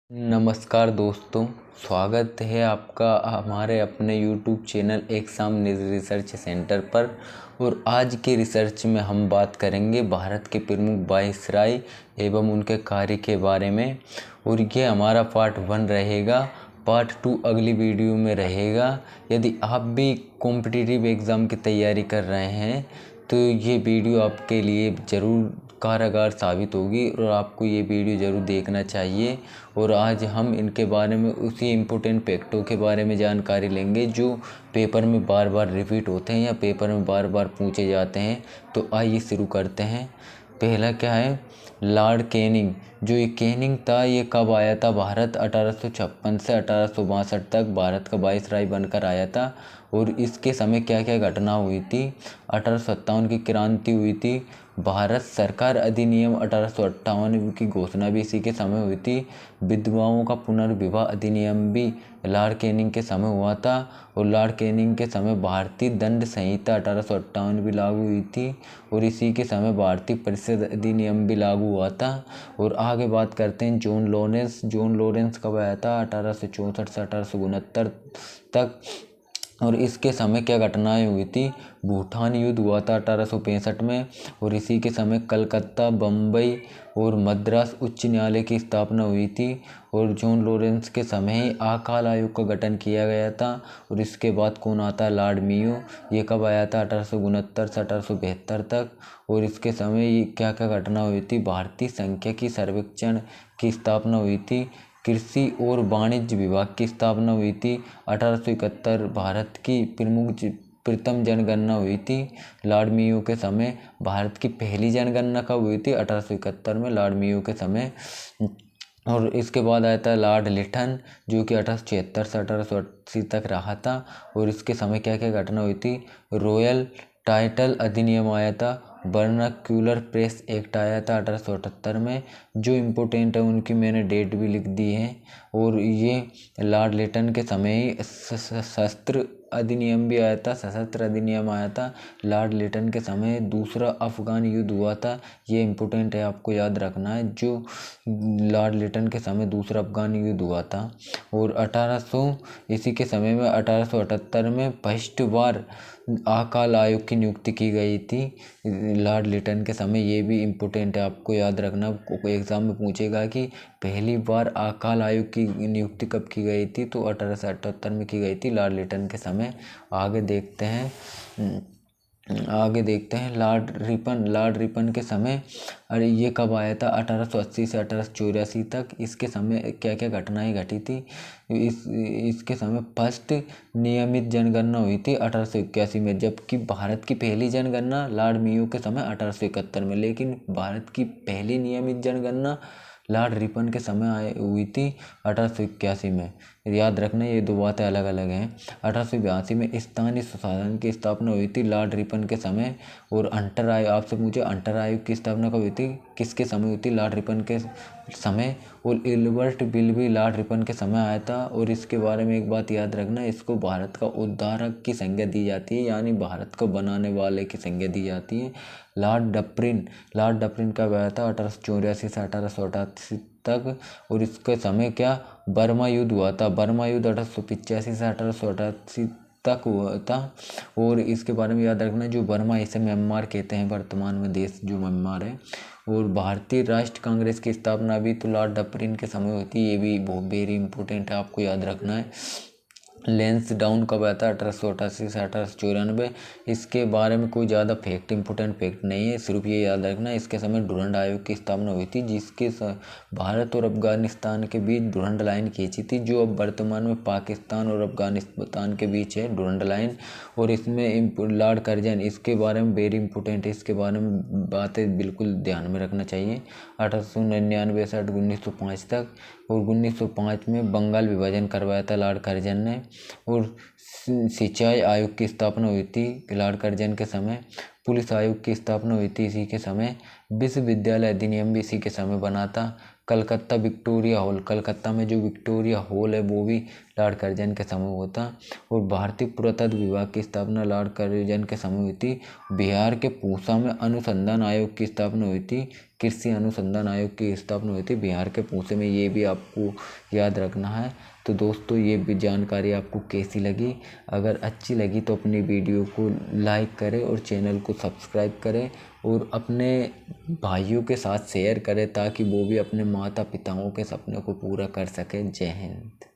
नमस्कार दोस्तों, स्वागत है आपका हमारे अपने YouTube channel exam research centre पर। और आज के रिसर्च में हम बात करेंगे भारत के प्रमुख वायसराय एवं उनके कार्य के बारे में। और ये हमारा पार्ट 1 रहेगा। पार्ट 2 अगली वीडियो में रहेगा। यदि आप भी कॉम्पिटिटिव एग्ज़ाम की तैयारी कर रहे हैं तो ये वीडियो आपके लिए ज़रूर कारगर साबित होगी और आपको ये वीडियो ज़रूर देखना चाहिए। और आज हम इनके बारे में उसी इम्पोर्टेंट फैक्टों के बारे में जानकारी लेंगे जो पेपर में बार बार रिपीट होते हैं या पेपर में बार बार पूछे जाते हैं। तो आइए शुरू करते हैं। पहला क्या है, लॉर्ड कैनिंग। जो ये कैनिंग था ये कब आया था भारत? 1856 से 1862 तक भारत का वायसराय बनकर आया था। और इसके समय क्या क्या घटना हुई थी? 1857 की क्रांति हुई थी। भारत सरकार अधिनियम 1858 की घोषणा भी इसी के समय हुई थी। विधवाओं का पुनर्विवाह अधिनियम भी लॉर्ड कैनिंग के समय हुआ था। और लॉर्ड कैनिंग के समय भारतीय दंड संहिता 1858 भी लागू हुई थी। और इसी के समय भारतीय परिषद अधिनियम भी लागू हुआ था। और आगे बात करते हैं जॉन लॉरेंस। जॉन लॉरेंस कब आया था? 1864 से 1869 तक। और इसके समय क्या घटनाएं हुई थी? भूटान युद्ध हुआ था 1865 में। और इसी के समय कलकत्ता, बम्बई और मद्रास उच्च न्यायालय की स्थापना हुई थी। और जॉन लॉरेंस के समय ही अकाल आयोग का गठन किया गया था। और इसके बाद कौन आता है? Lord Mayo. ये कब आया था? 1869 से 1872 तक। और इसके समय क्या क्या घटना हुई थी? भारतीय सांख्यिकी सर्वेक्षण की स्थापना हुई थी। कृषि और वाणिज्य विभाग की स्थापना हुई थी। 1871 भारत की प्रथम जनगणना हुई थी लॉर्ड मेयो के समय। भारत की पहली जनगणना कब हुई थी? 1871 में लॉर्ड मेयो के समय। और इसके बाद आया था लॉर्ड लिटन जो कि 1876 से 1880 तक रहा था। और इसके समय क्या क्या घटना हुई थी? रॉयल टाइटल अधिनियम आया था। वर्नाक्यूलर प्रेस एक्ट आया था 1878 में। जो इम्पोर्टेंट है उनकी मैंने डेट भी लिख दी है। और ये लॉर्ड लिटन के समय ही शस्त्र अधिनियम भी आया था। सशस्त्र अधिनियम आया था लॉर्ड लिटन के समय। दूसरा अफगान युद्ध हुआ था। ये इम्पोर्टेंट है, आपको याद रखना है। जो लॉर्ड लिटन के समय दूसरा अफगान युद्ध हुआ था। और 1800 इसी के समय में 1878 में फर्स्ट बार अकाल आयोग की नियुक्ति की गई थी लॉर्ड लिटन के समय। ये भी इम्पोर्टेंट है, आपको याद रखना। कोई एग्जाम में पूछेगा कि पहली बार अकाल आयोग की नियुक्ति कब की गई थी, तो 1878 में की गई थी लॉर्ड लिटन के समय। आगे देखते हैं लॉर्ड रिपन के समय। अरे ये कब आया था? 1880 से 1884 तक। इसके समय क्या क्या घटनाएं घटी थी? इसके समय फर्स्ट नियमित जनगणना हुई थी 1881 में। जबकि भारत की पहली जनगणना लॉर्ड मेयो के समय 1871 में। लेकिन भारत की पहली नियमित जनगणना लॉर्ड रिपन के समय हुई थी 1881 में। याद रखना, ये दो बातें अलग अलग हैं। 1882 में स्थानीय स्वशासन की स्थापना हुई थी लॉर्ड रिपन के समय। और अंटर आयोग, आपसे पूछे अंटर आयोग की स्थापना कब हुई थी, किसके समय हुई थी? लॉर्ड रिपन के समय। और इल्बर्ट बिल भी लॉर्ड रिपन के समय आया था। और इसके बारे में एक बात याद रखना, इसको भारत का उद्धारक की संज्ञा दी जाती है, यानी भारत को बनाने वाले की संज्ञा दी जाती है। लॉर्ड डफरिन कब आया था? 1884 से 1888 तक। और इसके समय क्या बर्मा युद्ध हुआ था? बर्मा युद्ध 1885 से 1888 तक हुआ था। और इसके बारे में याद रखना, जो बर्मा इसे म्यांमार कहते हैं वर्तमान में देश जो म्यांमार है। और भारतीय राष्ट्र कांग्रेस की स्थापना भी तो लॉर्ड डफरिन के समय हुई थी। ये भी बहुत वेरी इंपॉर्टेंट है, आपको याद रखना है। लेंस डाउन कब आया था? 1888 से 1894। इसके बारे में कोई ज़्यादा इंपॉर्टेंट फैक्ट नहीं है, सिर्फ ये याद रखना इसके समय डुरंड आयोग की स्थापना हुई थी, जिसके भारत और अफगानिस्तान के बीच डुरंड लाइन खींची थी, जो अब वर्तमान में पाकिस्तान और अफगानिस्तान के बीच है डुरंड लाइन। और इसमें लॉर्ड कर्जन, इसके बारे में वेरी इंपॉर्टेंट है, इसके बारे में बातें बिल्कुल ध्यान में रखना चाहिए। 1899 से 1905 तक। और 1905 में बंगाल विभाजन करवाया था लॉर्ड कर्जन ने। और सिंचाई आयोग की स्थापना हुई थी लॉर्ड कर्जन के समय। पुलिस आयोग की स्थापना हुई थी इसी के समय। विश्वविद्यालय अधिनियम भी इसी के समय बना था। कलकत्ता में जो विक्टोरिया हॉल है वो भी लॉर्ड कर्जन के समय हुआ था। और भारतीय पुरातत्व विभाग की स्थापना लॉर्ड कर्जन के समय हुई थी। बिहार के पूसा में अनुसंधान आयोग की स्थापना हुई थी। कृषि अनुसंधान आयोग की स्थापना हुई थी बिहार के पूसे में, ये भी आपको याद रखना है। तो दोस्तों ये भी जानकारी आपको कैसी लगी? अगर अच्छी लगी तो अपनी वीडियो को लाइक करें और चैनल को सब्सक्राइब करें और अपने भाइयों के साथ शेयर करें ताकि वो भी अपने माता पिताओं के सपने को पूरा कर सकें। जय हिंद।